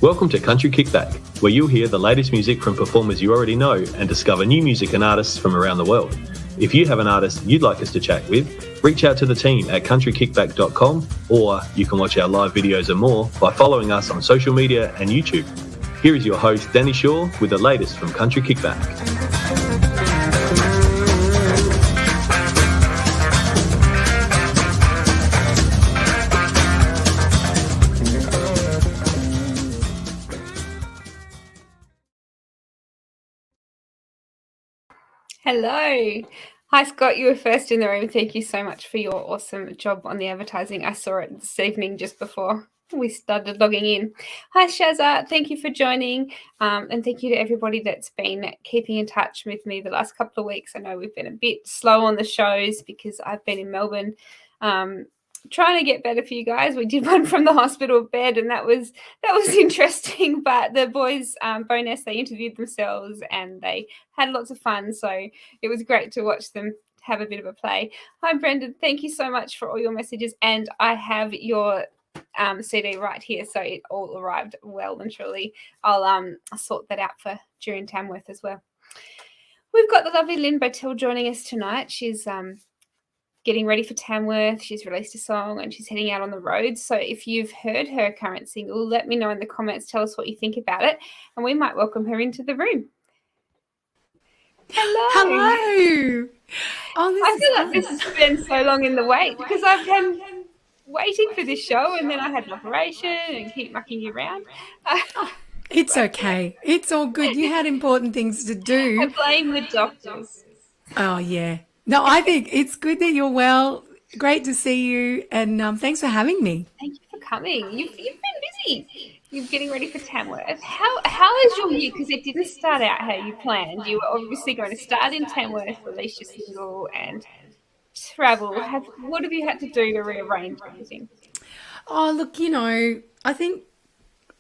Welcome to Country Kickback, where you'll hear the latest music from performers you already know and discover new music and artists from around the world. If you have an artist you'd like us to chat with, reach out to the team at countrykickback.com, or you can watch our live videos and more by following us on social media and YouTube. Here is your host, Danni Shaw, with the latest from Country Kickback. Hello. Hi, Scott. You were first in the room. Thank you so much for your awesome job on the advertising. I saw it this evening just before we started logging in. Hi, Shazza. Thank you for joining. And thank you to everybody that's been keeping in touch with me the last couple of weeks. I know we've been a bit slow on the shows because I've been in Melbourne trying to get better for you guys. We did one from the hospital bed, and that was interesting. But the boys, bonus, they interviewed themselves and they had lots of fun. So it was great to watch them have a bit of a play. Hi, Brendan. Thank you so much for all your messages. And I have your CD right here. So it all arrived well and truly. I'll sort that out for during Tamworth as well. We've got the lovely Lyn Bowtell joining us tonight. She's getting ready for Tamworth. She's released a song and she's heading out on the road. So if you've heard her current single, let me know in the comments. Tell us what you think about it, and we might welcome her into the room. Hello. I feel like this has been so long in the wait because I've been waiting for this show, and then I had an operation and keep mucking you around. It's okay. It's all good. You had important things to do. I blame the doctors. Oh, yeah. No, I think it's good that you're well. Great to see you, and thanks for having me. Thank you for coming. You've been busy. You're getting ready for Tamworth. How is your year? Because it didn't start out how you planned. You were obviously going to start in Tamworth, release your single, and travel. What have you had to do to rearrange everything? Oh, look, I think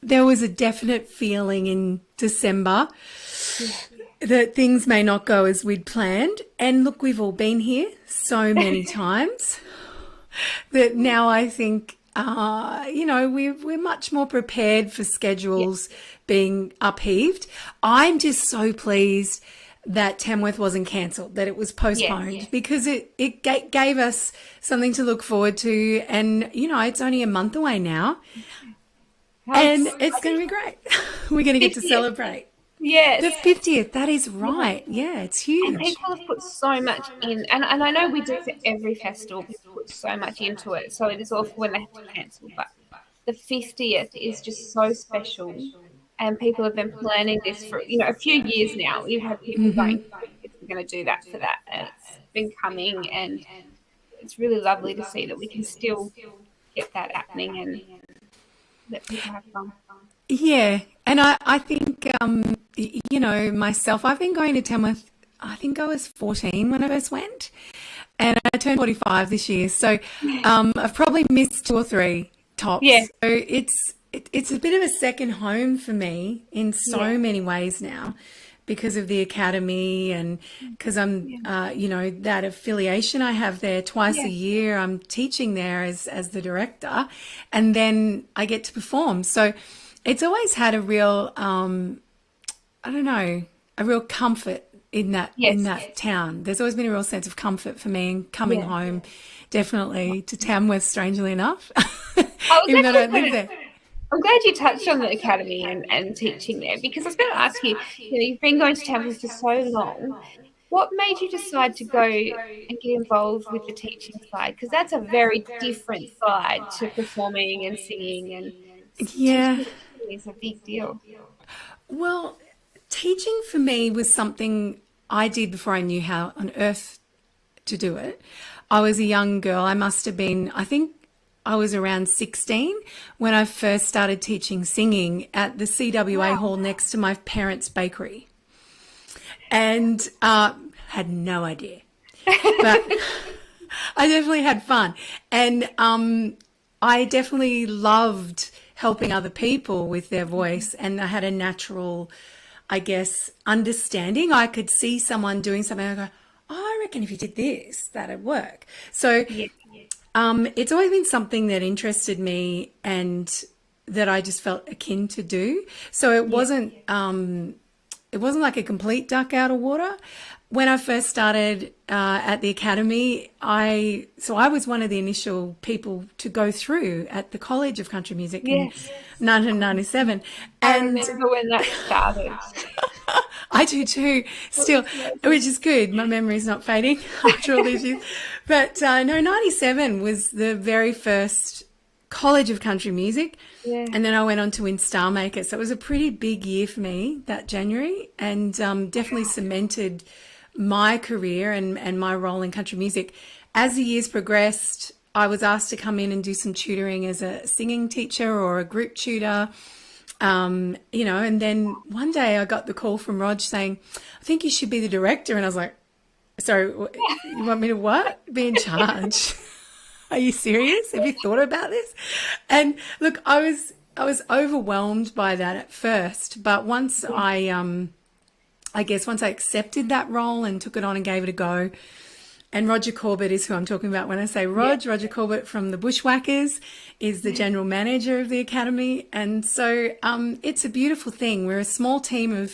there was a definite feeling in December that things may not go as we'd planned. And look, we've all been here so many times that now I think, we're much more prepared for schedules being upheaved. I'm just so pleased that Tamworth wasn't cancelled, that it was postponed, because it gave us something to look forward to. And, it's only a month away now. And it's going to be great. We're going to get to celebrate. Yes. The 50th, that is right. Yeah, it's huge. And people have put so much in. And I know we do for every festival, people put so much into it. So it is awful when they have to cancel. But the 50th is just so special. And people have been planning this for, a few years now. You've had people going, we're going to do that for that. And it's been coming. And it's really lovely to see that we can still get that happening and let people have fun. Yeah, and I think, myself, I've been going to Tamworth, I think I was 14 when I first went, and I turned 45 this year, so I've probably missed 2 or 3 tops. Yeah. So it's a bit of a second home for me in so many ways now, because of the academy and because I'm, that affiliation I have there twice a year. I'm teaching there as the director, and then I get to perform. So it's always had a real, a real comfort in that town. There's always been a real sense of comfort for me in coming home, definitely to Tamworth, strangely enough, even though I don't live there. I'm glad you touched on the academy and teaching there, because I was going to ask you, you've been going to Tamworth for so long. What made you decide to go and get involved with the teaching side? Because that's a very different side to performing and singing, and it's a big deal. Well, teaching for me was something I did before I knew how on earth to do it. I was a young girl. I must have been, I think I was around 16 when I first started teaching singing at the CWA hall next to my parents' bakery. And had no idea. But I definitely had fun. And I definitely loved helping other people with their voice, and I had a natural, I guess, understanding. I could see someone doing something and I go, oh, I reckon if you did this, that'd work. So it's always been something that interested me, and that I just felt akin to do. So it wasn't like a complete duck out of water. When I first started at the academy, I was one of the initial people to go through at the College of Country Music in 1997. I remember when that started. I do too, still, which is good. My memory's not fading after all these years. But no, 97 was the very first College of Country Music. Yeah. And then I went on to win Star Maker. So it was a pretty big year for me that January, and definitely cemented my career and my role in country music. As the years progressed, I was asked to come in and do some tutoring as a singing teacher or a group tutor. And then one day I got the call from Rog saying, I think you should be the director. And I was like, sorry, you want me to what? Be in charge? Are you serious? Have you thought about this? And look, I was overwhelmed by that at first, but once I guess once I accepted that role and took it on and gave it a go, and Roger Corbett is who I'm talking about when I say Roger Corbett from the Bushwhackers is the general manager of the academy. And so it's a beautiful thing. We're a small team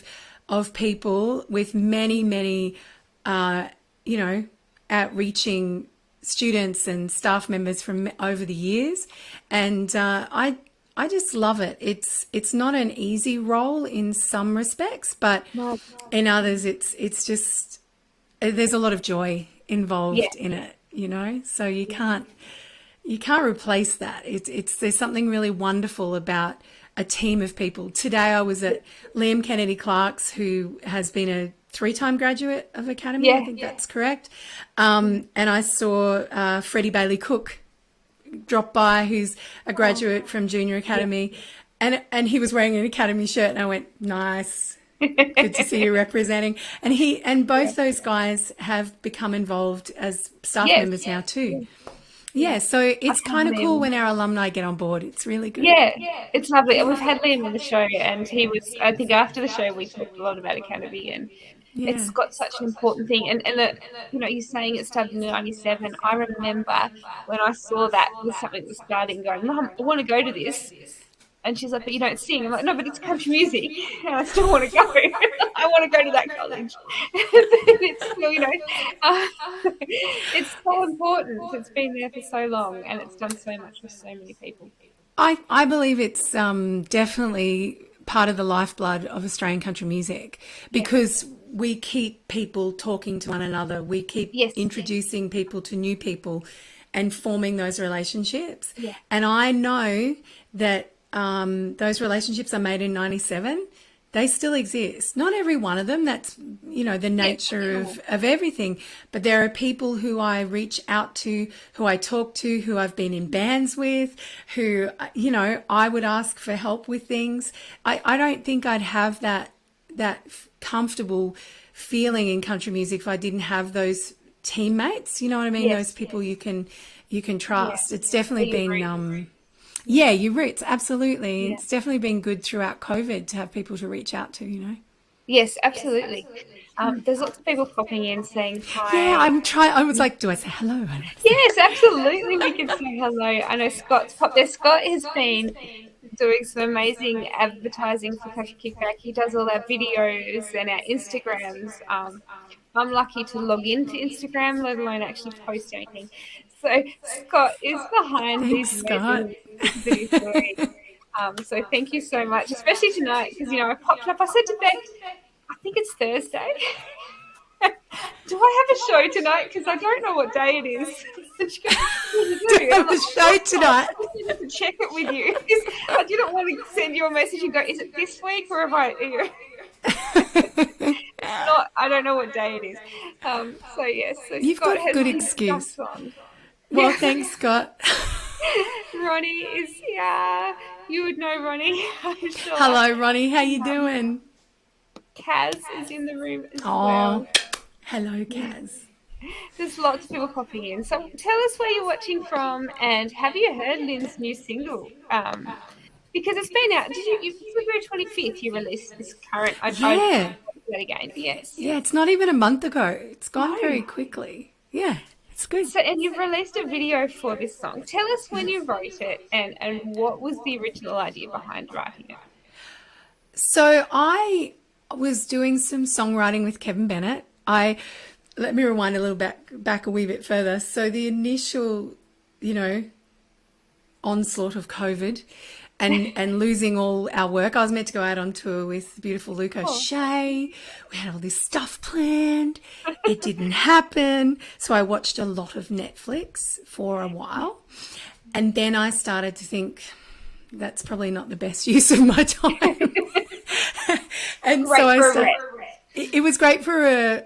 of people with many, outreaching students and staff members from over the years. And I just love it. It's not an easy role in some respects, but in others it's just, there's a lot of joy involved in it, so you can't replace that. There's something really wonderful about a team of people. Today I was at Liam Kennedy Clark's, who has been a 3-time graduate of Academy. I think that's correct. And I saw Freddie Bailey Cook drop by, who's a graduate from Junior Academy, and he was wearing an Academy shirt, and I went, nice. Good to see you representing. And both those guys have become involved as staff members now too. Yeah, so it's kind of cool when our alumni get on board. It's really good. Yeah, it's lovely. We've had Liam on the show, and he was, I think after the show we talked a lot about Academy, and it's got such an important thing. And you're saying it started in 97. I remember when I saw that was something that was starting, going, Mum, I want to go to this. And she's like, but you don't sing. I'm like, no, but it's country music. And I still want to go. I want to go to that college. It's still, it's so important. It's been there for so long, and it's done so much for so many people. I believe it's definitely part of the lifeblood of Australian country music, because we keep people talking to one another. We keep introducing people to new people and forming those relationships. Yeah. And I know that those relationships are made in 97. They still exist. Not every one of them. That's, the nature of everything. But there are people who I reach out to, who I talk to, who I've been in bands with, who, I would ask for help with things. I don't think I'd have that comfortable feeling in country music if I didn't have those teammates. You know what I mean? Those people you can trust. It's definitely been your roots, absolutely. Yeah. It's definitely been good throughout COVID to have people to reach out to, Yes, absolutely. There's lots of people popping in saying hi. Yeah, I was like, do I say hello? Yes, absolutely. We can say hello. I know Scott's popped there. Scott has been doing some amazing advertising for Country Kickback. He does all our videos and our Instagrams. I'm lucky to log into Instagram, let alone actually post anything. So Scott is behind these amazing things that he's doing. So thank you so much, especially tonight, because, I popped up. I said to Beck, I think it's Thursday. Do I have a show tonight? Because I don't know what day it is. And she goes, do you have a show tonight? I just need to check it with you. I didn't want to send you a message and go, is it this week or have I... I don't know what day it is. So you've Scott got a good excuse. Well, thanks, Scott. Ronnie is here. You would know Ronnie, I'm sure. Hello, Ronnie. How you doing? Kaz is in the room as well. Hello, Kaz. There's lots of people popping in. So tell us where you're watching from, and have you heard Lyn's new single? Because it's been out. February 25th you released this current. That again. Yes. Yeah, it's not even a month ago. It's gone very quickly. Yeah. it's good. So, and you've released a video for this song. Tell us when you wrote it and what was the original idea behind writing it? So I was doing some songwriting with Kevin Bennett. Let me rewind a little back a wee bit further. So the initial, onslaught of COVID and losing all our work. I was meant to go out on tour with beautiful Luke O'Shea. We had all this stuff planned. It didn't happen. So I watched a lot of Netflix for a while. And then I started to think, that's probably not the best use of my time. And great so I for started, it was great for a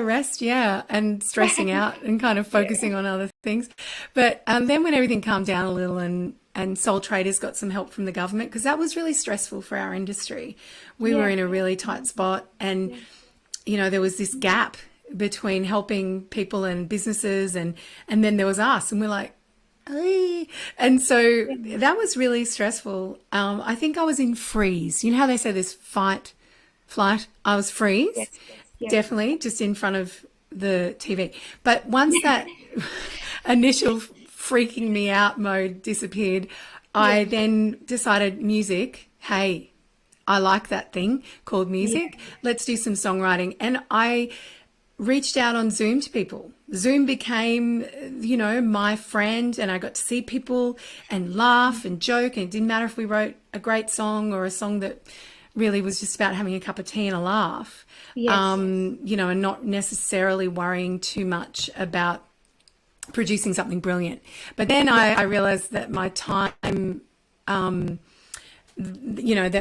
rest, and stressing out and kind of focusing on other things. But then when everything calmed down a little and Soul Traders got some help from the government, because that was really stressful for our industry. We were in a really tight spot, and there was this gap between helping people and businesses, and then there was us, and we're like, "Hey." And so that was really stressful. I think I was in freeze. You know how they say there's fight, flight? I was freeze, definitely, just in front of the TV. But once that initial freaking me out mode disappeared, I then decided music, hey, I like that thing called music. Let's do some songwriting. And I reached out on Zoom to people. Zoom became, my friend, and I got to see people and laugh and joke. And it didn't matter if we wrote a great song or a song that really was just about having a cup of tea and a laugh, and not necessarily worrying too much about producing something brilliant. But then I realized that my time, that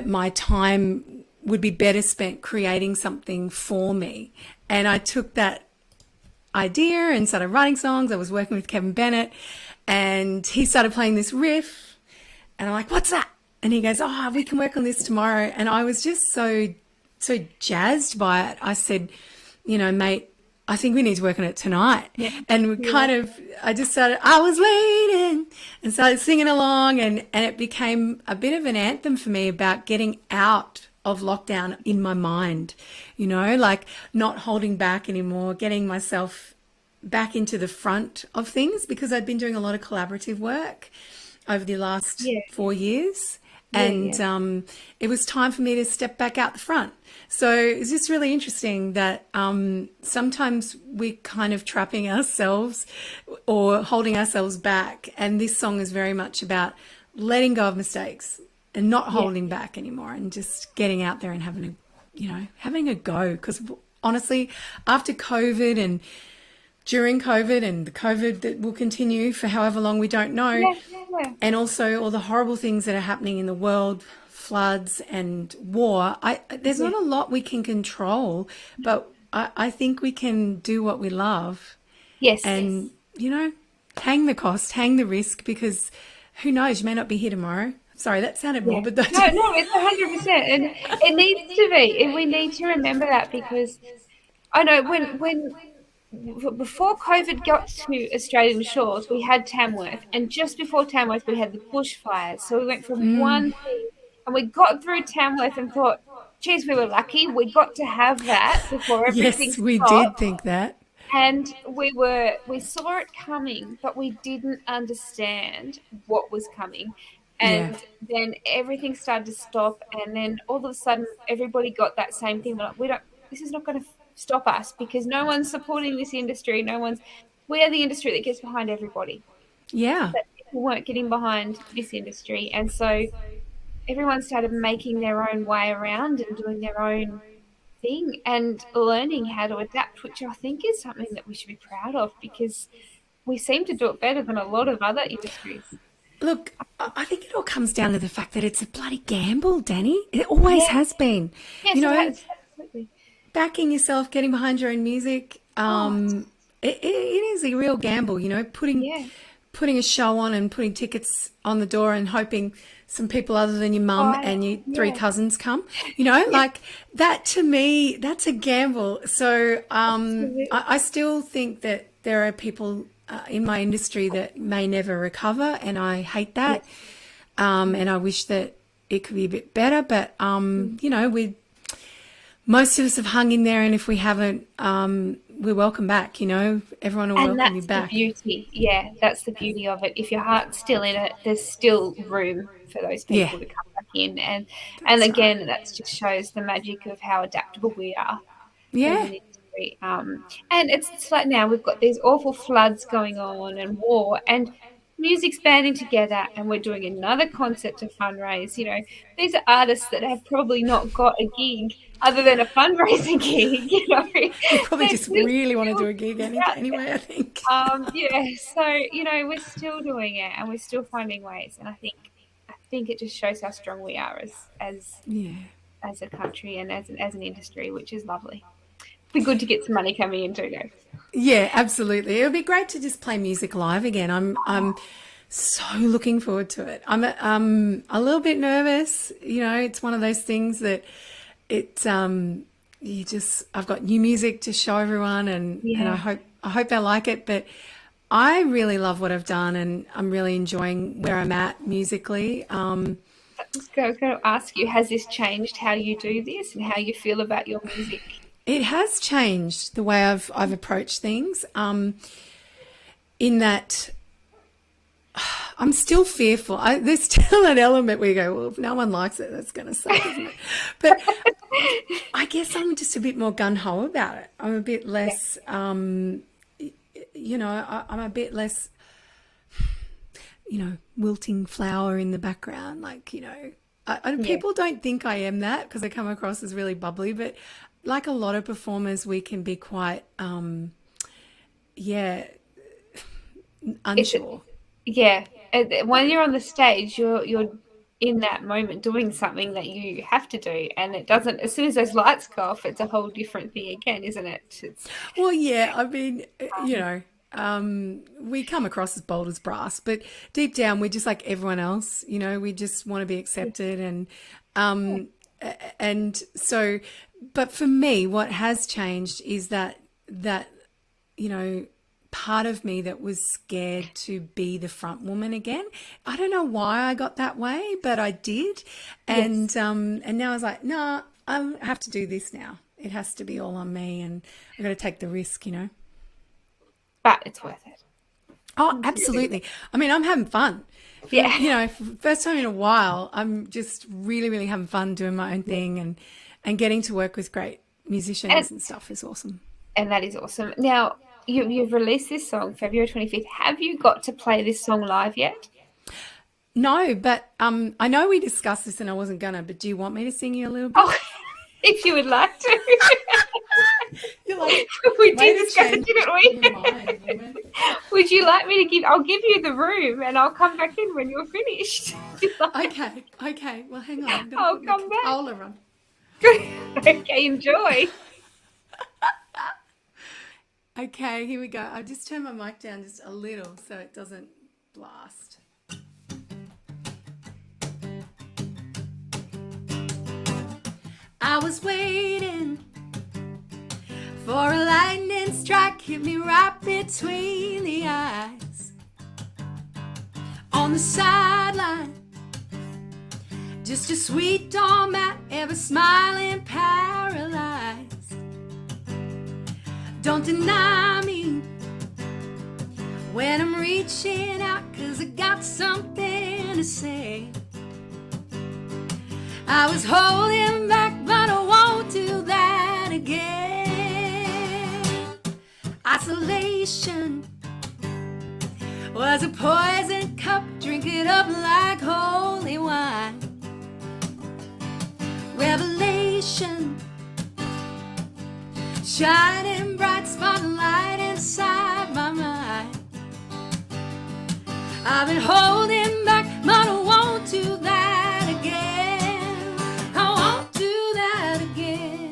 my time would be better spent creating something for me. And I took that idea and started writing songs. I was working with Kevin Bennett, and he started playing this riff, and I'm like, what's that? And he goes, oh, we can work on this tomorrow. And I was just so jazzed by it. I said, mate, I think we need to work on it tonight. And we I just started, I was waiting, and started singing along, and it became a bit of an anthem for me about getting out of lockdown in my mind, like not holding back anymore, getting myself back into the front of things, because I'd been doing a lot of collaborative work over the last 4 years. And it was time for me to step back out the front. So it's just really interesting that sometimes we're kind of trapping ourselves or holding ourselves back. And this song is very much about letting go of mistakes and not holding back anymore, and just getting out there and having a go. Because honestly, after COVID and during COVID and the COVID that will continue for however long, we don't know. And also all the horrible things that are happening in the world, floods and war. There's not a lot we can control, but I think we can do what we love. And, hang the cost, hang the risk, because who knows, you may not be here tomorrow. Sorry, that sounded morbid. No, it's 100%. And it needs to be. And we need to remember that, because I know when before COVID got to Australian shores, we had Tamworth, and just before Tamworth, we had the bushfires. So we went from one thing, and we got through Tamworth and thought, geez, we were lucky. We got to have that before everything Yes, we stopped. did think that. And we saw it coming, but we didn't understand what was coming. And then everything started to stop, and then all of a sudden, everybody got that same thing. We're like, this is not going to stop us, because no one's supporting this industry. We are the industry that gets behind everybody. But people weren't getting behind this industry. And so everyone started making their own way around and doing their own thing and learning how to adapt, which I think is something that we should be proud of, because we seem to do it better than a lot of other industries. Look, I think it all comes down to the fact that it's a bloody gamble, Danni. It always has been. Yes, it has. Absolutely. Backing yourself, getting behind your own music, it is a real gamble, putting a show on and putting tickets on the door and hoping some people other than your mum and your three cousins come, like that. To me, that's a gamble. So I still think that there are people in my industry that may never recover, and I hate that. And I wish that it could be a bit better, but most of us have hung in there, and if we haven't, we're welcome back, you know, everyone will And welcome you that's the back. beauty. Yeah, that's the beauty of it. If your heart's still in it, there's still room for those Yeah. people to come back in. And That's again, right. that just shows the magic of how adaptable we are as Yeah. an industry. And it's like now we've got these awful floods going on and war, and music's banding together, and we're doing another concert to fundraise. You know, these are artists that have probably not got a gig other than a fundraising gig. You know, We probably they're just really want to still do a gig out there. anyway, I think. Yeah, so you know, we're still doing it and we're still finding ways, and I think it just shows how strong we are Yeah. as a country and as an industry, which is lovely. Be good to get some money coming in too, though. Yeah, absolutely. It would be great to just play music live again. I'm so looking forward to it. I'm a little bit nervous. You know, it's one of those things that I've got new music to show everyone, and Yeah. I hope they like it. But I really love what I've done, and I'm really enjoying where I'm at musically. I was going to ask you, has this changed how you do this and how you feel about your music? It has changed the way I've approached things. In that I'm still fearful. There's still an element where you go, well, if no one likes it, that's going to suck, isn't it? But I guess I'm just a bit more gung-ho about it. I'm a bit less, you know, I'm a bit less, you know, wilting flower in the background. Like, you know, people don't think I am that because I come across as really bubbly, but like a lot of performers, we can be quite, unsure. Yeah, when you're on the stage, you're in that moment doing something that you have to do, and it doesn't. As soon as those lights go off, it's a whole different thing again, isn't it? Well, yeah. I mean, you know, we come across as bold as brass, but deep down, we're just like everyone else. You know, we just want to be accepted, and so. But for me, what has changed is that you know, part of me that was scared to be the front woman again. I don't know why I got that way, but I did. And now I was like, no, I have to do this now. It has to be all on me, and I've got to take the risk, you know. But it's worth it. Oh, absolutely. I mean, I'm having fun. Yeah. You know, for the first time in a while, I'm just really, really having fun doing my own thing, and getting to work with great musicians and stuff is awesome. And that is awesome. Now, you've released this song February 25th. Have you got to play this song live yet? No, but I know we discussed this and I wasn't gonna, but do you want me to sing you a little bit? Oh, if you would like to. You're like, we did discuss it, didn't we? Would you like me to I'll give you the room and I'll come back in when you're finished. Okay. Well, hang on. I'll come back. I'll run. Okay, enjoy. Okay, here we go. I just turn my mic down just a little so it doesn't blast. I was waiting for a lightning strike, hit me right between the eyes. On the sideline, just a sweet doormat, ever smiling, paralyzed. Don't deny me when I'm reaching out, 'cause I got something to say. I was holding back, but I won't do that again. Isolation was a poison cup, drink it up like holy wine. Revelation, shining bright spotlight inside my mind. I've been holding back, but I won't do that again. I won't do that again.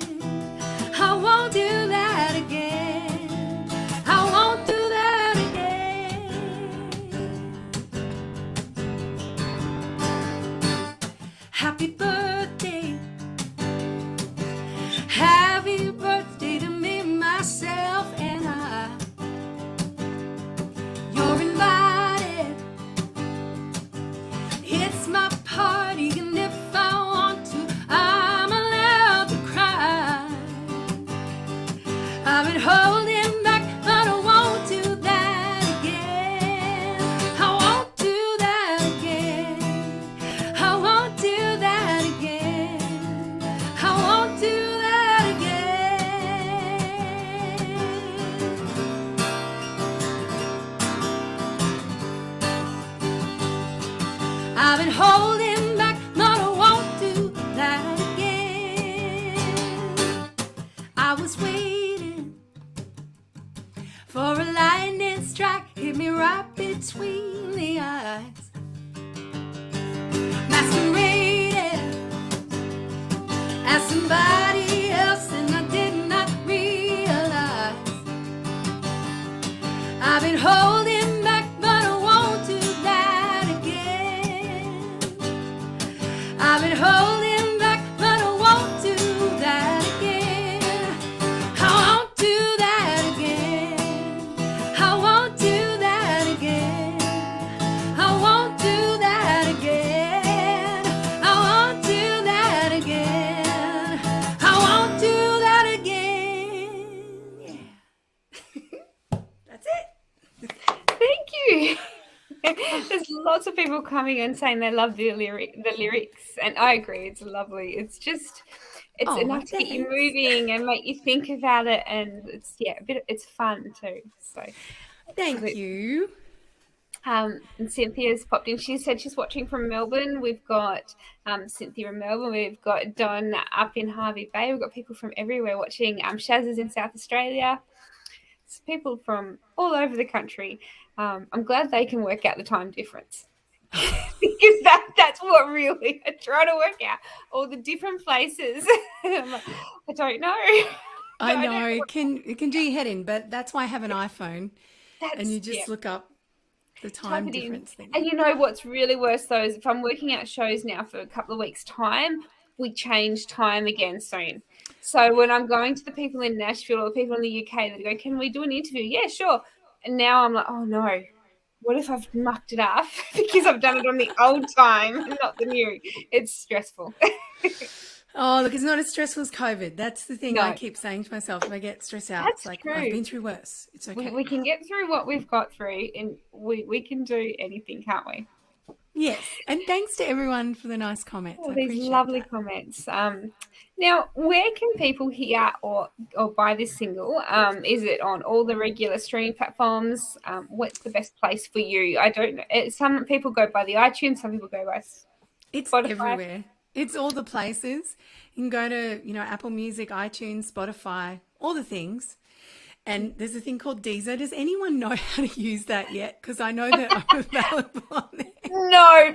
I won't do that again. I won't do that again. Happy birthday. Happy birthday to me, myself, and I. You're invited. It's my party, and if I want to, I'm allowed to cry. I've been holding holding back, but I won't do that again. I've been holding back, but I won't do that again. I won't do that again. I won't do that again. I won't do that again. I won't do that again. I won't do that again. Yeah. That's it. Thank you. There's lots of people coming and saying they love the lyrics, and I agree. It's lovely. It's just, it's enough to get you moving and make you think about it, and it's fun too. So, thank you. And Cynthia's popped in. She said she's watching from Melbourne. We've got Cynthia in Melbourne. We've got Don up in Hervey Bay. We've got people from everywhere watching. Shaz is in South Australia. It's people from all over the country. I'm glad they can work out the time difference because that's what really I'm trying to work out, all the different places. I don't know. I know it can do your head in, but that's why I have an iPhone, and you just look up the time difference thing. And you know what's really worse though is if I'm working out shows now for a couple of weeks' time, we change time again soon. So when I'm going to the people in Nashville or the people in the UK that go, can we do an interview? Yeah, sure. And now I'm like, oh no, what if I've mucked it up because I've done it on the old time and not the new? It's stressful. Oh, look, it's not as stressful as COVID. That's the thing No. I keep saying to myself. If I get stressed out, That's it's like, true. I've been through worse. It's okay. We can get through what we've got through, and we can do anything, can't we? Yes. And thanks to everyone for the nice comments. All I these appreciate lovely that. comments. Now, where can people hear or buy this single? Is it on all the regular streaming platforms? What's the best place for you? I don't know. Some people go by the iTunes. Some people go by It's Spotify. everywhere. It's all the places. You can go to, Apple Music, iTunes, Spotify, all the things. And there's a thing called Deezer. Does anyone know how to use that yet? Because I know that I'm available on there. No,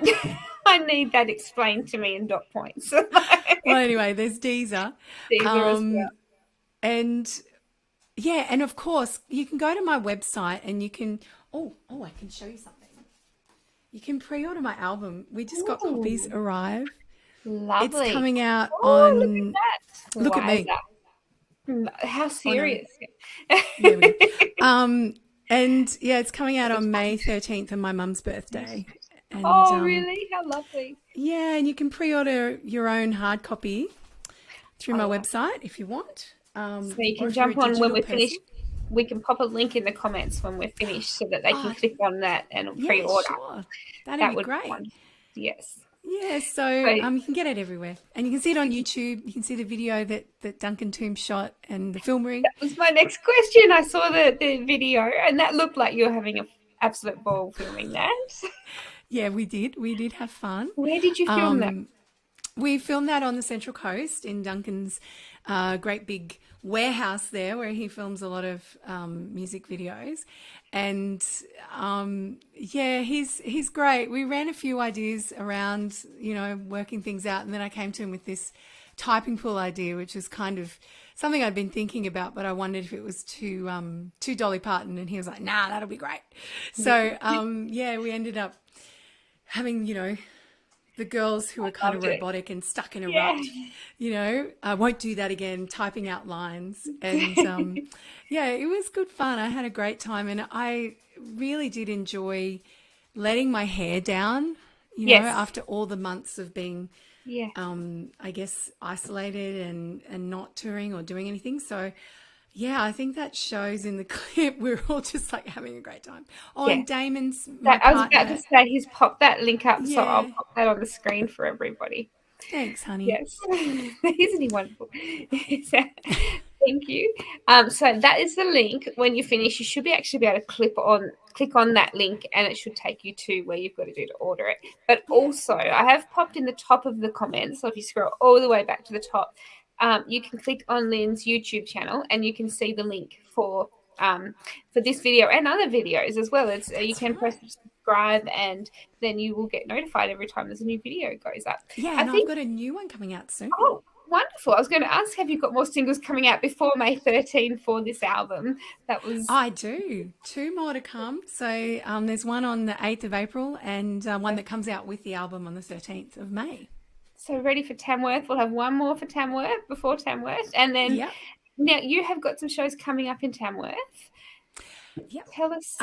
I need that explained to me in dot points. Well, anyway, there's Deezer. Deezer as well. And yeah, and of course, you can go to my website and you can, I can show you something. You can pre-order my album. We just got copies arrive. Lovely. It's coming out Oh, on, look at that. look at me. How serious. There we go. And yeah, it's coming out on May 13th on my mum's birthday. And, really? How lovely. Yeah, and you can pre-order your own hard copy through my website if you want. So you or can if you're a jump on when digital we're person. finished. We can pop a link in the comments when we're finished so that they can click on that and Yeah, pre-order. sure. That'd That be would great. be fun. Yes. Yeah, so you can get it everywhere. And you can see it on YouTube. You can see the video that Duncan Toombs shot and the filming. That was my next question. I saw the video and that looked like you were having an absolute ball filming that. Yeah, we did. We did have fun. Where did you film that? We filmed that on the Central Coast in Duncan's great big warehouse there where he films a lot of music videos. And yeah, he's great. We ran a few ideas around, working things out. And then I came to him with this typing pool idea, which was kind of something I'd been thinking about, but I wondered if it was too Dolly Parton. And he was like, nah, that'll be great. So yeah, we ended up having, the girls who are kind of robotic and stuck in a rut, I won't do that again, typing out lines. And yeah, it was good fun. I had a great time and I really did enjoy letting my hair down, after all the months of being, I guess, isolated and not touring or doing anything. So yeah, I think that shows in the clip. We're all just like having a great time. Oh, and Damon's my I was partner. about to say he's popped that link up, so Yeah. I'll pop that on the screen for everybody. Thanks, honey. Yes. Isn't he wonderful? Thank you. So that is the link. When you finish, you should be able to click on that link and it should take you to where you've got to do to order it. But also, I have popped in the top of the comments, so if you scroll all the way back to the top, you can click on Lyn's YouTube channel and you can see the link for this video and other videos as well. You can press subscribe and then you will get notified every time there's a new video goes up. Yeah, I and think, I've got a new one coming out soon. oh, wonderful. I was going to ask, have you got more singles coming out before May 13 for this album? That was I do. 2 more to come. So there's one on the 8th of April and one that comes out with the album on the 13th of May. so ready for Tamworth. We'll have one more for Tamworth before Tamworth. And then Yep. now you have got some shows coming up in Tamworth. Yep. Tell us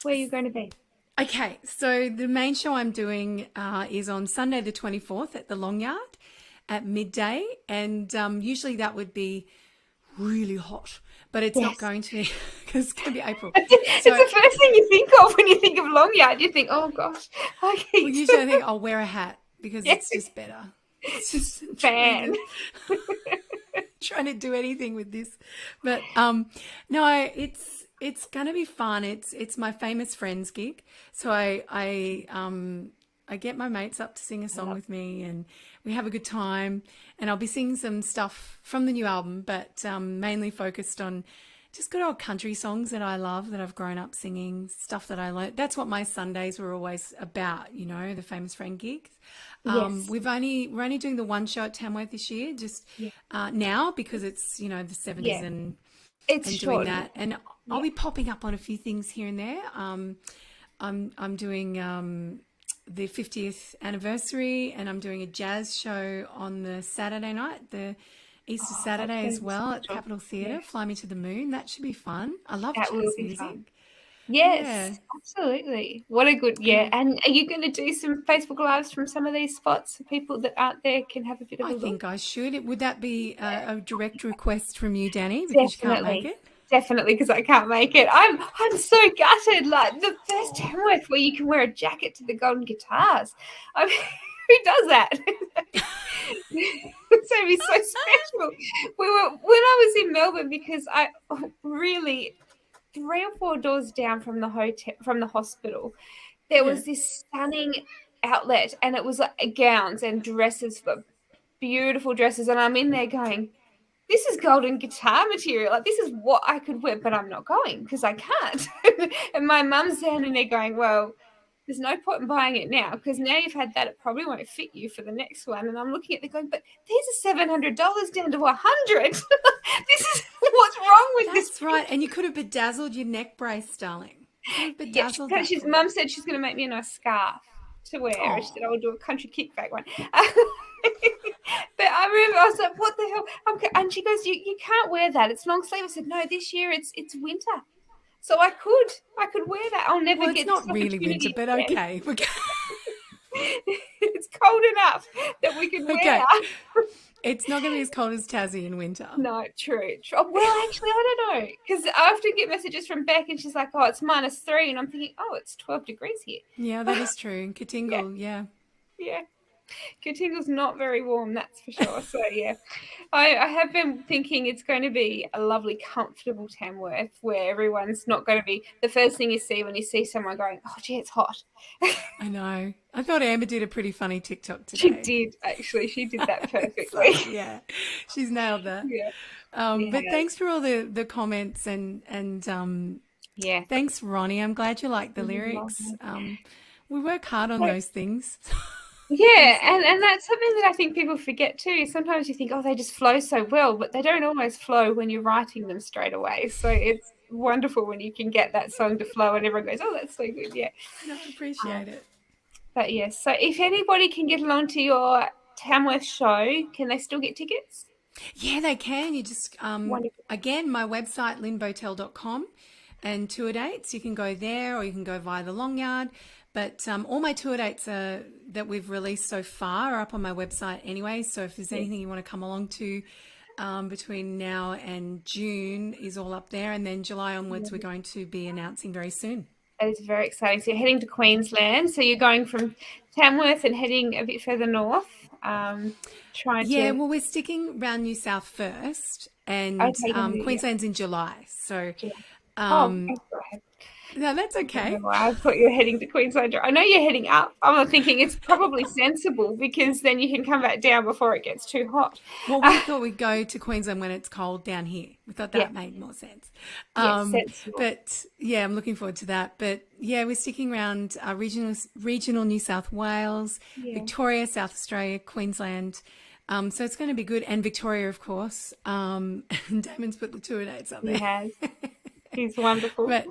where you're going to be. Okay, so the main show I'm doing is on Sunday the 24th at the Long Yard at midday, and usually that would be really hot, but it's not going to be because it's going to be April. It's So the first thing you think of when you think of Long Yard. You think, oh gosh, usually I think I'll wear a hat because it's just better. It's just fan. trying to do anything with this, but no, it's going to be fun. It's my Famous Friends gig, so I get my mates up to sing a song with me, and we have a good time. And I'll be singing some stuff from the new album, but mainly focused on just good old country songs that I love, that I've grown up singing, stuff that I learned. That's what my Sundays were always about, the Famous Friend gigs. Yes. We're only doing the one show at Tamworth this year, just now because it's the 70s and doing that. And I'll be popping up on a few things here and there. I'm doing the 50th anniversary, and I'm doing a jazz show on the Saturday night, the Easter Saturday as well at Capitol Theatre. Fly Me to the Moon. That should be fun. I love jazz music. Fun. Yes, absolutely. What a good, And are you going to do some Facebook Lives from some of these spots so people that aren't there can have a bit of a look? I think I should. Would that be a direct request from you, Danni, because you can't make it? Definitely, because I can't make it. I'm so gutted. Like the first Tamworth where you can wear a jacket to the Golden Guitars. I mean, who does that? It's going to be so special. When I was in Melbourne, because I really 3 or 4 doors down from the hospital, there was this stunning outlet, and it was like gowns and dresses, for beautiful dresses, and I'm in there going, this is golden guitar material. Like, this is what I could wear, but I'm not going because I can't. And my mum's standing there going, well, there's no point in buying it now because now you've had that, it probably won't fit you for the next one. And I'm looking at it going, but these are $700 down to $100. This is what's wrong with this. That's right. And you could have bedazzled your neck brace, darling. Bedazzled Mum said she's going to make me a nice scarf to wear. She said, I'll do a country kickback one. But I remember I was like, what the hell? And she goes, you can't wear that. It's long sleeve. I said, no, this year it's winter. So I could wear that. I'll never get. It's not really winter, but okay. It's cold enough that we can wear. It's not going to be as cold as Tassie in winter. No, true. Well, actually, I don't know, because I often get messages from Beck, and she's like, "Oh, it's -3," and I'm thinking, "Oh, it's 12 degrees here." Yeah, that is true. In Katingal, yeah. Katingal's not very warm, that's for sure. So I have been thinking it's going to be a lovely, comfortable Tamworth where everyone's not going to be the first thing you see when you see someone going, oh, gee, it's hot. I know. I thought Amber did a pretty funny TikTok today. She did, actually. She did that perfectly. Yeah, she's nailed that. But thanks for all the comments and thanks, Ronnie. I'm glad you like the lyrics. We work hard on those things. Yeah, and that's something that I think people forget too. Sometimes you think, oh, they just flow so well, but they don't always flow when you're writing them straight away. So it's wonderful when you can get that song to flow and everyone goes, oh, that's so good. Yeah. No, I appreciate it. But yes, so if anybody can get along to your Tamworth show, can they still get tickets? Yeah, they can. You just, again, my website, lynbowtell.com, and tour dates. You can go there or you can go via the Long Yard. But all my tour dates that we've released so far are up on my website anyway. So if there's anything you want to come along to between now and June is all up there. And then July onwards, we're going to be announcing very soon. That is very exciting. So you're heading to Queensland. So you're going from Tamworth and heading a bit further north. Well, we're sticking around New South first. And Queensland's in July. So... No, that's okay. I thought you were heading to Queensland. I know you're heading up. I'm thinking it's probably sensible because then you can come back down before it gets too hot. Well, we thought we'd go to Queensland when it's cold down here. We thought that made more sense. But I'm looking forward to that. But we're sticking around regional New South Wales, Victoria, South Australia, Queensland, So it's going to be good. And Victoria, of course. And Damon's put the tour dates up He there. has. He's wonderful. But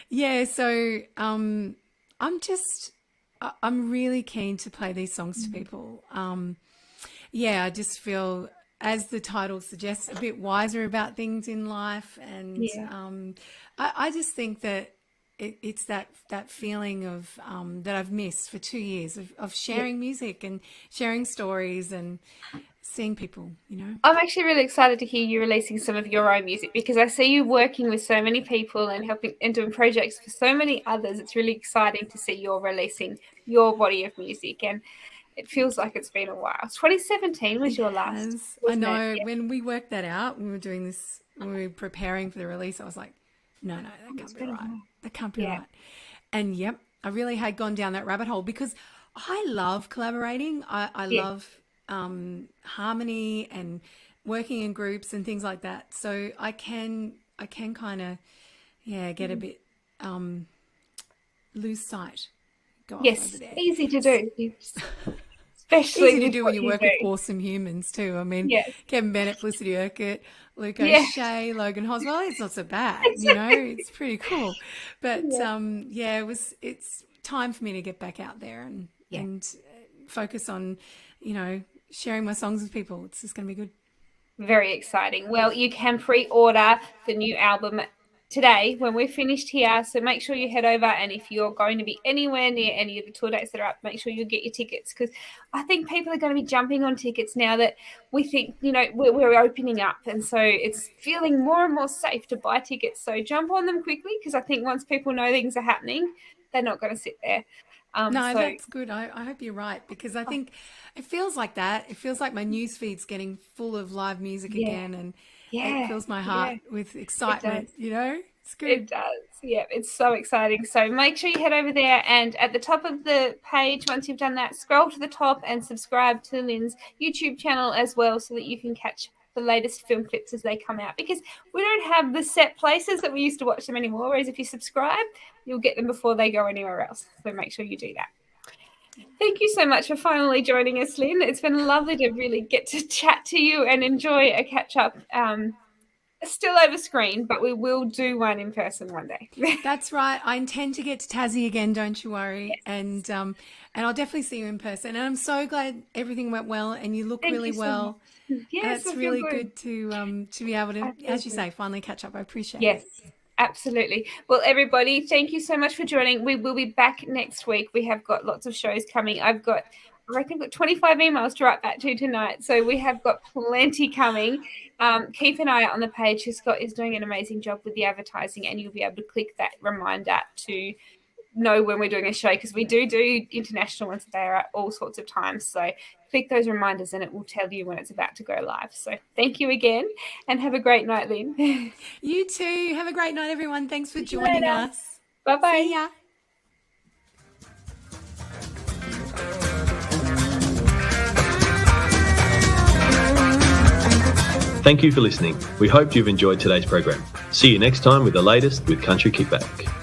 yeah, so I'm really keen to play these songs to people. Yeah, I just feel, as the title suggests, a bit wiser about things in life. And I just think that it's that feeling of that I've missed for 2 years of sharing music and sharing stories and seeing people, you know. I'm actually really excited to hear you releasing some of your own music, because I see you working with so many people and helping and doing projects for so many others. It's really exciting to see you're releasing your body of music, and it feels like it's been a while. 2017 was your last. I know. Yeah. When we worked that out, when we were doing this, when we were preparing for the release, I was like, no, that can't be right. That can't be right. And yep, I really had gone down that rabbit hole because I love collaborating. I love harmony and working in groups and things like that. So I can kind of get a bit lose sight. Go off over there. Easy to do. Especially easy to do when you work with awesome humans too. I mean, Kevin Bennett, Felicity Urquhart, Luke O'Shea, Logan Hoswell. It's not so bad, you know. It's pretty cool. But it's time for me to get back out there and focus on, you know, sharing my songs with people. It's just going to be good. Very exciting. Well, you can pre-order the new album today when we're finished here, so make sure you head over, and if you're going to be anywhere near any of the tour dates that are up, make sure you get your tickets, because I think people are going to be jumping on tickets now that we think, you know, we're opening up, and so it's feeling more and more safe to buy tickets. So jump on them quickly, because I think once people know things are happening, they're not going to sit there. That's good. I hope you're right, because I think it feels like that. It feels like my newsfeed's getting full of live music again, and it fills my heart with excitement, you know? It's good. It does. Yeah, it's so exciting. So make sure you head over there, and at the top of the page, once you've done that, scroll to the top and subscribe to Lyn's YouTube channel as well, so that you can catch the latest film clips as they come out, because we don't have the set places that we used to watch them anymore, whereas if you subscribe, you'll get them before they go anywhere else. So make sure you do that. Thank you so much for finally joining us, Lyn. It's been lovely to really get to chat to you and enjoy a catch-up, still over screen, but we will do one in person one day. That's right. I intend to get to Tassie again, don't you worry. Yes. And I'll definitely see you in person. And I'm so glad everything went well and you look really well. Yes, it's really good to be able to, absolutely, as you say, finally catch up. I appreciate it. Yes, absolutely. Well, everybody, thank you so much for joining. We will be back next week. We have got lots of shows coming. I reckon I've got 25 emails to write back to tonight. So we have got plenty coming. Keep an eye out on the page. Scott is doing an amazing job with the advertising, and you'll be able to click that reminder to know when we're doing a show, because we do international ones there at all sorts of times. So click those reminders and it will tell you when it's about to go live. So thank you again, and have a great night, Lyn. You too. Have a great night, everyone. Thanks for joining us. Bye-bye. See ya. Thank you for listening. We hope you've enjoyed today's program. See you next time with the latest with Country Kickback.